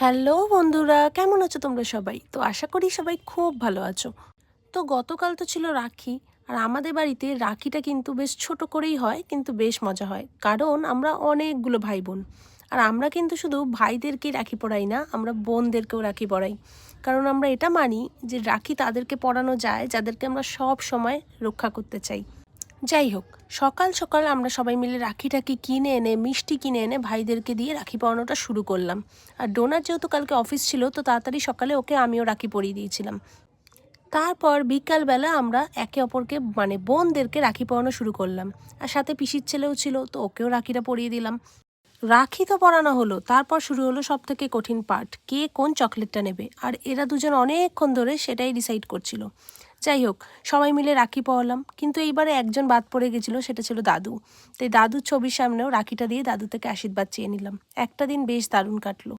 Hello বন্ধুরা, কেমন আছো তোমরা সবাই? তো আশা করি সবাই খুব ভালো আছো। তো গতকাল তো ছিল রাখি। আর আমাদের বাড়িতে রাখিটা কিন্তু বেশ ছোট করেই হয়, কিন্তু বেশ মজা হয়, কারণ আমরা অনেকগুলো ভাই বোন। আর আমরা কিন্তু শুধু ভাইদেরকেই রাখি পরাই না, আমরা বোনদেরকেও রাখি পরাই। কারণ আমরা এটা মানি যে রাখি তাদেরকে পরানো যায় যাদেরকে আমরা সব সময় রক্ষা করতে চাই। যাই হোক, সকাল সকাল আমরা সবাই মিলে রাখি কিনে এনে, মিষ্টি কিনে এনে ভাইদেরকে দিয়ে রাখি পরানোটা শুরু করলাম। আর ডোনার যেহেতু কালকে অফিস ছিল, তো তাড়াতাড়ি সকালে ওকে আমিও রাখি পরিয়ে দিয়েছিলাম। তারপর বিকালবেলা আমরা একে অপরকে মানে বোনদেরকে রাখি পরানো শুরু করলাম। আর সাথে পিসির ছেলেও ছিল, তো ওকেও রাখিটা পরিয়ে দিলাম। রাখি তো পরানো হলো, তারপর শুরু হলো সব থেকে কঠিন পার্ট, কে কোন চকলেটটা নেবে। আর এরা দুজন অনেকক্ষণ ধরে সেটাই ডিসাইড করছিল। যাই হোক, সবাই মিলে রাখি পরালাম, কিন্তু এইবারে একজন বাদ পড়ে গেছিলো, সেটা ছিল দাদু। তাই দাদুর ছবির সামনেও রাখিটা দিয়ে দাদু থেকে আশীর্বাদ চেয়ে নিলাম। একটা দিন বেশ দারুণ কাটলো।